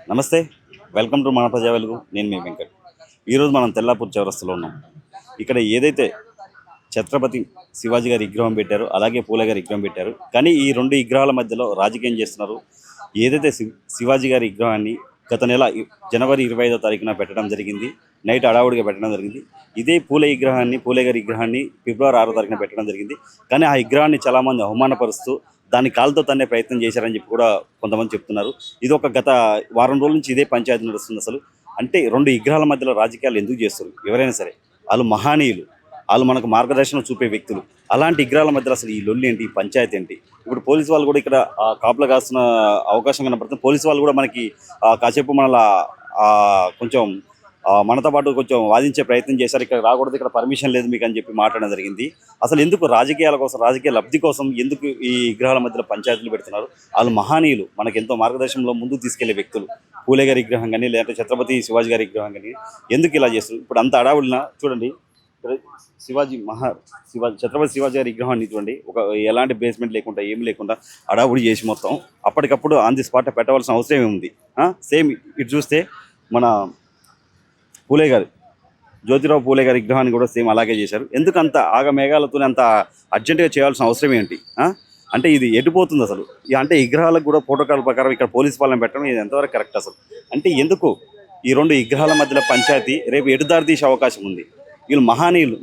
నమస్తే, welcome to మన ప్రజా వెలుగు. నేను మీ వెంకట్. ఈరోజు మనం తెల్లాపూర్ చౌరస్తాలో ఉన్నాం. ఇక్కడ ఏదైతే ఛత్రపతి శివాజీ గారి విగ్రహం పెట్టారో అలాగే పూలే గారి విగ్రహం పెట్టారు. కానీ ఈ రెండు విగ్రహాల మధ్యలో రాజకీయం చేస్తున్నారు. ఏదైతే శివాజీ గారి విగ్రహాన్ని గత నెల జనవరి 25వ తారీఖున పెట్టడం జరిగింది. నైట్ అడావుడిగా పెట్టడం జరిగింది. ఇదే పూలే గారి విగ్రహాన్ని ఫిబ్రవరి 6వ తారీఖున పెట్టడం జరిగింది. కానీ ఆ విగ్రహాన్ని చాలామంది అవమానపరుస్తూ దాన్ని కాలుతో తన్నే ప్రయత్నం చేశారని చెప్పి కూడా కొంతమంది చెప్తున్నారు. ఇది ఒక గత వారం రోజుల నుంచి ఇదే పంచాయతీ నడుస్తుంది. అసలు అంటే రెండు విగ్రహాల మధ్యలో రాజకీయాలు ఎందుకు చేస్తారు? ఎవరైనా సరే వాళ్ళు మహానీయులు, వాళ్ళు మనకు మార్గదర్శనం చూపే వ్యక్తులు. అలాంటి విగ్రహాల మధ్యలో అసలు ఈ లొల్లి ఏంటి, ఈ పంచాయతీ ఏంటి? ఇప్పుడు పోలీసు వాళ్ళు కూడా ఇక్కడ కాపులా కాస్తున్న అవకాశం కనపడుతుంది. పోలీసు వాళ్ళు కూడా మనకి కాసేపు మనలా కొంచెం మనతో పాటు కొంచెం వాదించే ప్రయత్నం చేశారు. ఇక్కడ రాకూడదు, ఇక్కడ పర్మిషన్ లేదు మీకు అని చెప్పి మాట్లాడడం జరిగింది. అసలు ఎందుకు రాజకీయాల కోసం, రాజకీయ లబ్ధి కోసం ఎందుకు ఈ విగ్రహాల మధ్యలో పంచాయతీలు పెడుతున్నారు? వాళ్ళు మహానీయులు, మనకు ఎంతో మార్గదర్శనంలో ముందుకు తీసుకెళ్లే వ్యక్తులు. పూలే గారి విగ్రహం కానీ లేదంటే ఛత్రపతి శివాజీ గారి విగ్రహం కానీ ఎందుకు ఇలా చేస్తారు? ఇప్పుడు అంత అడావుడిన చూడండి, ఛత్రపతి శివాజీ గారి విగ్రహాన్ని చూడండి, ఒక ఎలాంటి బేస్మెంట్ లేకుండా ఏమి లేకుండా అడావుడి చేసి మొత్తం అప్పటికప్పుడు ఆన్ ది స్పాట్ పెట్టవలసిన అవసరం ఏముంది? సేమ్ ఇటు చూస్తే మన పూలే గారు, జ్యోతిరావు పూలే గారి విగ్రహాన్ని కూడా సేమ్ అలాగే చేశారు. ఎందుకు అంత ఆగమేఘాలతో అంత అర్జెంటుగా చేయాల్సిన అవసరం ఏంటి? అంటే ఇది ఎటుపోతుంది అసలు? అంటే విగ్రహాలకు కూడా ప్రోటోకాల్ ప్రకారం ఇక్కడ పోలీస్ పాలన పెట్టడం ఇది ఎంతవరకు కరెక్ట్ అసలు? అంటే ఎందుకు ఈ రెండు విగ్రహాల మధ్యలో పంచాయతీ రేపు ఎటుదారి తీసే అవకాశం ఉంది? వీళ్ళు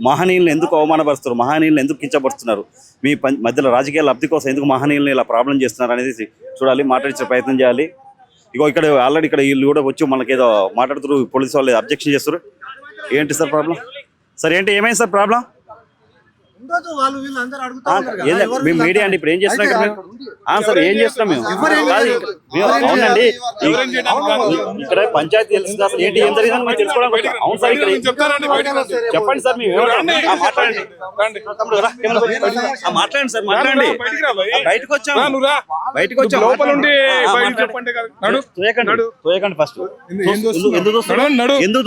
మహనీయులను ఎందుకు అవమానపరుస్తారు? మహనీయులను ఎందుకు కించపరుస్తున్నారు? మీ మధ్యలో రాజకీయ లబ్ధి కోసం ఎందుకు మహనీయులను ఇలా ప్రాబ్లం చేస్తున్నారు అనేది చూడాలి, మాట్లాడించే ప్రయత్నం చేయాలి. ఇగో ఇక్కడ ఆల్రెడీ ఇక్కడ వీళ్ళు కూడా వచ్చి మనకి ఏదో మాట్లాడుతున్నారు, పోలీసు వాళ్ళు అబ్జెక్షన్ చేస్తారు. ఏంటి సార్ ప్రాబ్లం? సార్ ఏంటి, ఏమైంది సార్ ప్రాబ్లం? మేము మీడియా అండి, ఇప్పుడు ఏం చేస్తున్నాం సార్? ఏం చేస్తున్నాం మేము? అవునండి, ఇక్కడ పంచాయతీ తెలుస్తుంది. అసలు ఏంటి, ఏం జరిగిందని మేము తెలుసుకోవడానికి. అవును సార్, ఇక్కడ చెప్పండి సార్, మేము మాట్లాడండి. మాట్లాడండి సార్, మాట్లాడండి. బయటకు వచ్చాము ఫస్ట్. ఎందుకు దోస్తున్నారు సార్? ఎందుకు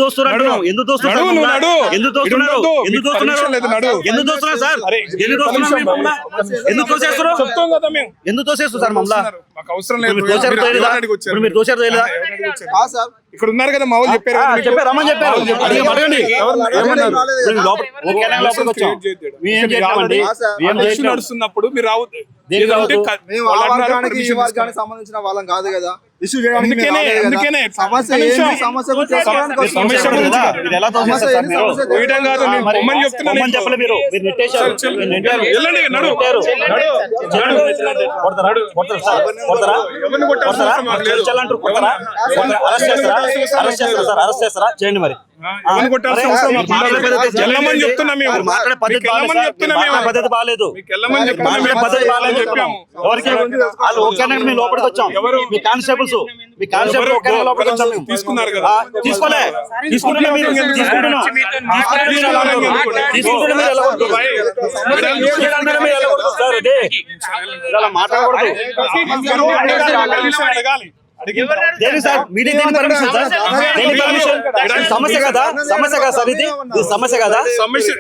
తోసేస్తారు సార్? మమ్మల్ని మీరు తోసారు తెలియదా? ఇక్కడ ఉన్నారు కదా మా వాళ్ళు చెప్పారు, రమ్మని చెప్పారు. నడుస్తున్నప్పుడు మీరు రావద్దు. సంబంధించిన వాళ్ళం కాదు కదా. చేయండి మరి. పద్ధతి బాగాలేదు, లోపలికి వచ్చాం. మీ కానిస్టేబుల్స్ లోపలికి వచ్చాం. తీసుకున్నారు కదా, తీసుకోలే, తీసుకుంటున్నా మీరు సమస్య కదా సార్? ఇది సమస్య కదా? సమస్యను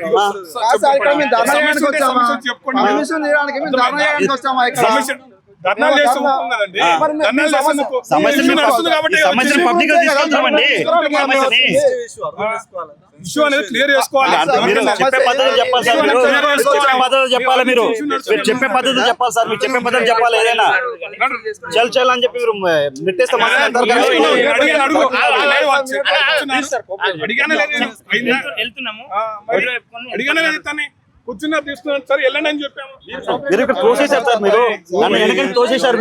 పబ్లిక్ తీసుకెళ్తామండి. ఇష్యూ అనేది క్లియర్ చేసుకోవాలి. చెప్పే పద్ధతి చెప్పాలి సార్, చెప్పాలి. మీరు చెప్పే పద్ధతి చెప్పాలి సార్, మీరు చెప్పే పద్ధతి చెప్పాలి. ఏదైనా చల్ అని చెప్పి మీరు నెట్టేస్తే కూర్చున్నారు, తీసుకున్నారు సార్, వెళ్ళండి అని చెప్పాము. మీరు ఇక్కడ తోసేశారు సార్, మీరు నన్ను వెనకని తోసేశారు.